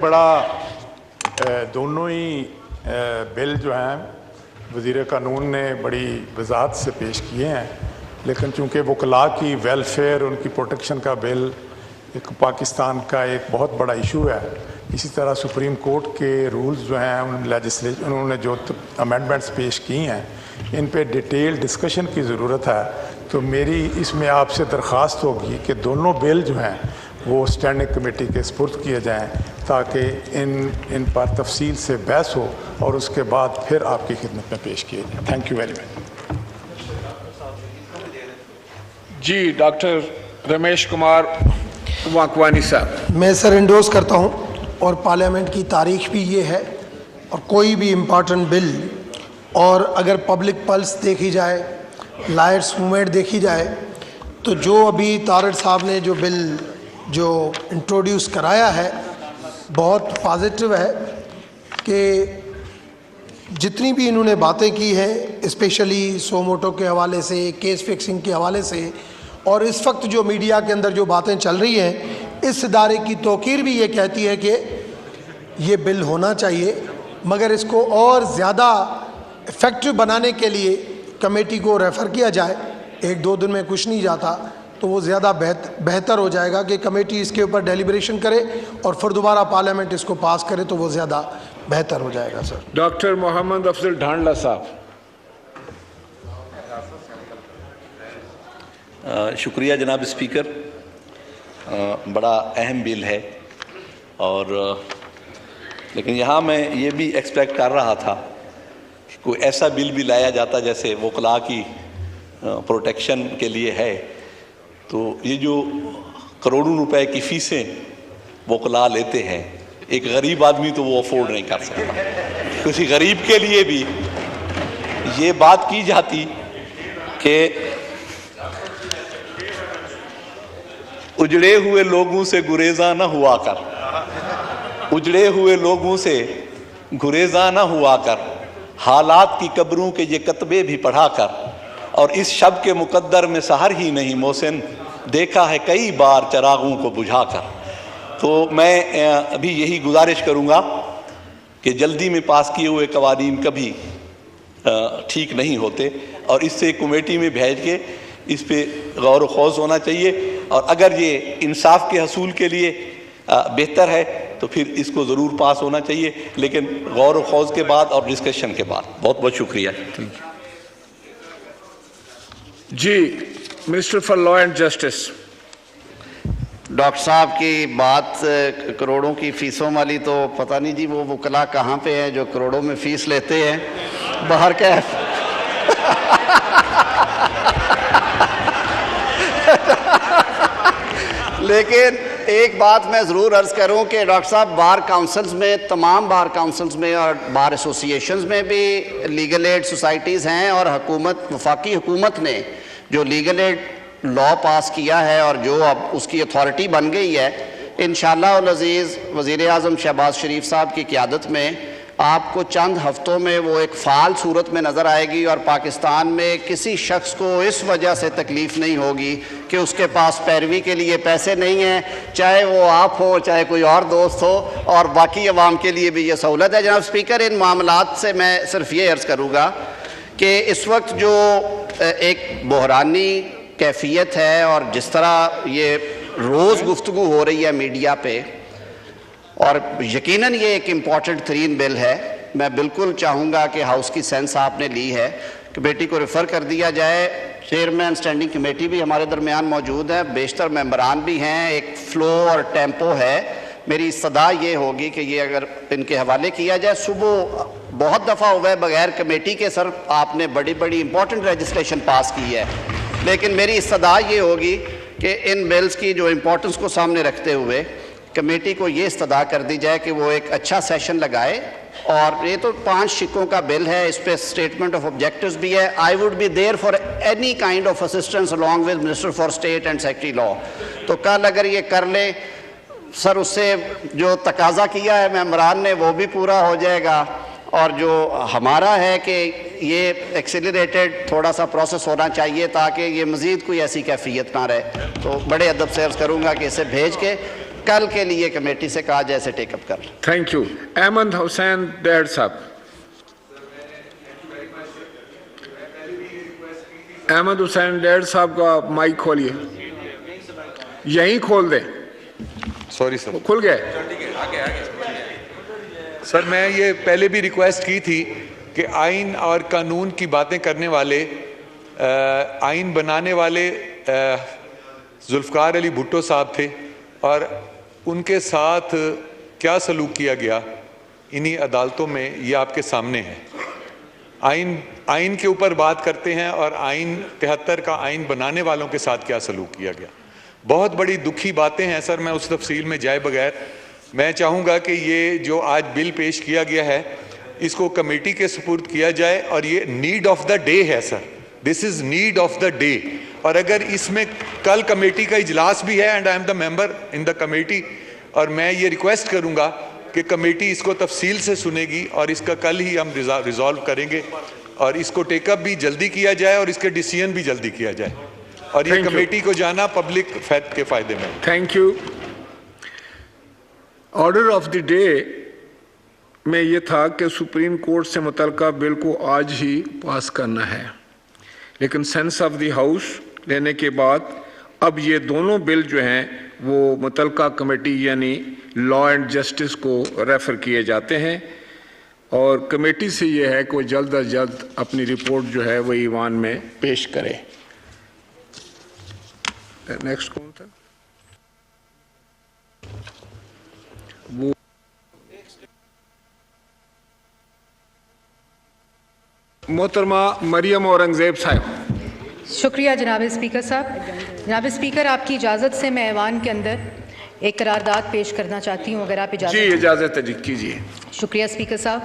बड़ा दोनों ही बिल जो हैं वज़ीर कानून ने बड़ी वज़ाहत से पेश किए हैं, लेकिन चूँकि वकला की वेलफेयर, उनकी प्रोटेक्शन का बिल एक पाकिस्तान का एक बहुत बड़ा इशू है। इसी तरह सुप्रीम कोर्ट के रूल्स जो हैं उन्होंने जो अमेंडमेंट्स पेश की हैं, इन पे डिटेल डिस्कशन की ज़रूरत है। तो मेरी इसमें आपसे दरख्वास्त होगी कि दोनों बिल जो हैं वो स्टैंडिंग कमेटी के सुपुर्द किए जाएं, ताकि इन पर तफसील से बहस हो और उसके बाद फिर आपकी खिदमत में पेश किए जाए। Thank you very much. जी, डॉक्टर रमेश कुमार वाकवानी साहब। मैं सर इंडोर्स करता हूं और पार्लियामेंट की तारीख भी ये है, और कोई भी इम्पॉर्टेंट बिल और अगर पब्लिक पल्स देखी जाए, लायर्स मूवमेंट देखी जाए, तो जो अभी तारड़ साहब ने जो बिल जो इंट्रोड्यूस कराया है बहुत पॉजिटिव है कि जितनी भी इन्होंने बातें की हैं, स्पेशली सोमोटो के हवाले से, केस फिक्सिंग के हवाले से, और इस वक्त जो मीडिया के अंदर जो बातें चल रही हैं, इस इदारे की तौकीर भी ये कहती है कि ये बिल होना चाहिए, मगर इसको और ज़्यादा इफ़ेक्टिव बनाने के लिए कमेटी को रेफ़र किया जाए। एक दो दिन में कुछ नहीं जाता, तो वो ज़्यादा बेहतर हो जाएगा कि कमेटी इसके ऊपर डेलिब्रेशन करे और फिर दोबारा पार्लियामेंट इसको पास करे, तो वो ज़्यादा बेहतर हो जाएगा। सर डॉक्टर मोहम्मद अफजल ढांडला साहब। शुक्रिया जनाब स्पीकर। बड़ा अहम बिल है, और लेकिन यहाँ मैं ये भी एक्सपेक्ट कर रहा था कि कोई ऐसा बिल भी लाया जाता जैसे वकला की प्रोटेक्शन के लिए है। तो ये जो करोड़ों रुपए की फ़ीसें वकला लेते हैं, एक गरीब आदमी तो वो अफोर्ड नहीं कर सकता। किसी गरीब के लिए भी ये बात की जाती कि उजड़े हुए लोगों से गुरेजा न हुआ कर, उजड़े हुए लोगों से गुरेजा न हुआ कर, हालात की कब्रों के ये कतबे भी पढ़ा कर, और इस शब के मुकद्दर में सहर ही नहीं मोहसिन, देखा है कई बार चरागों को बुझा कर। तो मैं अभी यही गुजारिश करूँगा कि जल्दी में पास किए हुए कवानीन कभी ठीक नहीं होते, और इससे कमेटी में भेज के इस पे गौर व खौज होना चाहिए, और अगर ये इंसाफ के हसूल के लिए बेहतर है तो फिर इसको ज़रूर पास होना चाहिए, लेकिन गौर व खौज के बाद और डिस्कशन के बाद। बहुत बहुत शुक्रिया। जी, minister for law and justice. Doctor साहब की बात करोड़ों की फ़ीसों वाली, तो पता नहीं जी वो वकला कहाँ पे हैं जो करोड़ों में फ़ीस लेते हैं बाहर कैफ। लेकिन एक बात मैं ज़रूर अर्ज़ करूं कि डॉक्टर साहब, बार काउंसिल्स में, तमाम बार काउंसिल्स में और बार एसोसिएशंस में भी लीगल एड सोसाइटीज़ हैं, और हुकूमत, वफाकी हुकूमत ने जो लीगल एड लॉ पास किया है और जो अब उसकी अथॉरिटी बन गई है, इंशाअल्लाह उल अज़ीज़ वज़ीर आज़म शहबाज शरीफ साहब की क़यादत में आपको चंद हफ्तों में वो एक फ़ाल सूरत में नज़र आएगी, और पाकिस्तान में किसी शख्स को इस वजह से तकलीफ़ नहीं होगी कि उसके पास पैरवी के लिए पैसे नहीं हैं, चाहे वो आप हो चाहे कोई और दोस्त हो, और बाकी अवाम के लिए भी ये सहूलत है। जनाब स्पीकर, इन मामलात से मैं सिर्फ ये अर्ज़ करूँगा कि इस वक्त जो एक बहरानी कैफियत है, और जिस तरह ये रोज़ गुफ्तगू हो रही है मीडिया पे, और यकीनन ये एक इम्पॉर्टेंट तरीन बिल है, मैं बिल्कुल चाहूँगा कि हाउस की सेंस आपने ली है, कमेटी को रेफ़र कर दिया जाए। चेयरमैन स्टैंडिंग कमेटी भी हमारे दरमियान मौजूद है, बेशतर मेंबरान भी हैं, एक फ़्लो और टेम्पो है। मेरी सदा ये होगी कि ये अगर इनके हवाले किया जाए। सुबह बहुत दफ़ा हुआ है बग़ैर कमेटी के सर आपने बड़ी बड़ी इंपॉर्टेंट रजिस्ट्रेशन पास की है, लेकिन मेरी सदा ये होगी कि इन बिल्स की जो इम्पोर्टेंस को सामने रखते हुए कमेटी को ये इस्तदा कर दी जाए कि वो एक अच्छा सेशन लगाए। और ये तो 5 शिकों का बिल है, इस पर स्टेटमेंट ऑफ ऑब्जेक्टिव्स भी है। I would be there for any kind of assistance along with minister for state and secretary law. तो कल अगर ये कर ले सर, उससे जो तकाजा किया है मेंबरान ने वो भी पूरा हो जाएगा, और जो हमारा है कि ये एक्सेलरेटेड थोड़ा सा प्रोसेस होना चाहिए ताकि ये मज़ीद कोई ऐसी कैफियत ना रहे। तो बड़े अदब से अर्ज़ करूँगा कि इसे भेज के कल के लिए कमेटी से कहा जाए इसे टेकअप कर लें। Thank you. अहमद हुसैन डैड साहब, अहमद हुसैन डैड साहब का माइक खोलिए, यहीं खोल दें। सॉरी सर, खुल गए। सर मैं ये पहले भी रिक्वेस्ट की थी कि आइन और कानून की बातें करने वाले, आइन बनाने वाले जुल्फ़कार अली भुट्टो साहब थे और उनके साथ क्या सलूक किया गया इन्हीं अदालतों में, ये आपके सामने है। आइन के ऊपर बात करते हैं और आइन 73 का आइन बनाने वालों के साथ क्या सलूक किया गया। बहुत बड़ी दुखी बातें हैं सर, मैं उस तफसील में जाए बगैर मैं चाहूँगा कि ये जो आज बिल पेश किया गया है इसको कमेटी के सुपुर्द किया जाए और ये नीड ऑफ द डे है sir, this is need of the day. और अगर इसमें कल कमेटी का इजलास भी है and I am the member in the committee, और मैं ये रिक्वेस्ट करूँगा कि कमेटी इसको तफसील से सुनेगी और इसका कल ही हम रिजॉल्व करेंगे और इसको टेकअप भी जल्दी किया जाए और इसके डिसीजन भी जल्दी किया जाए और ये कमेटी को जाना पब्लिक फैद के फायदे में। Thank you. Order of the day में ये था कि सुप्रीम कोर्ट से मुतल्लिका बिल को आज ही पास करना है, लेकिन सेंस ऑफ द हाउस लेने के बाद अब ये दोनों बिल जो हैं वो मुतल्लिका कमेटी यानी लॉ एंड जस्टिस को रेफ़र किए जाते हैं और कमेटी से ये है कि वो जल्द अज जल्द अपनी रिपोर्ट जो है वो ईवान में पेश करे। नेक्स्ट कौन था? वो मोहतरमा मरियम औरंगजेब साहब। शुक्रिया जनाब स्पीकर साहब। जनाब स्पीकर, आपकी इजाज़त से मैं ऐवान के अंदर एक करारदाद पेश करना चाहती हूँ, अगर आप इजाज़त। जी इजाज़त है जी, कीजिए। शुक्रिया स्पीकर साहब।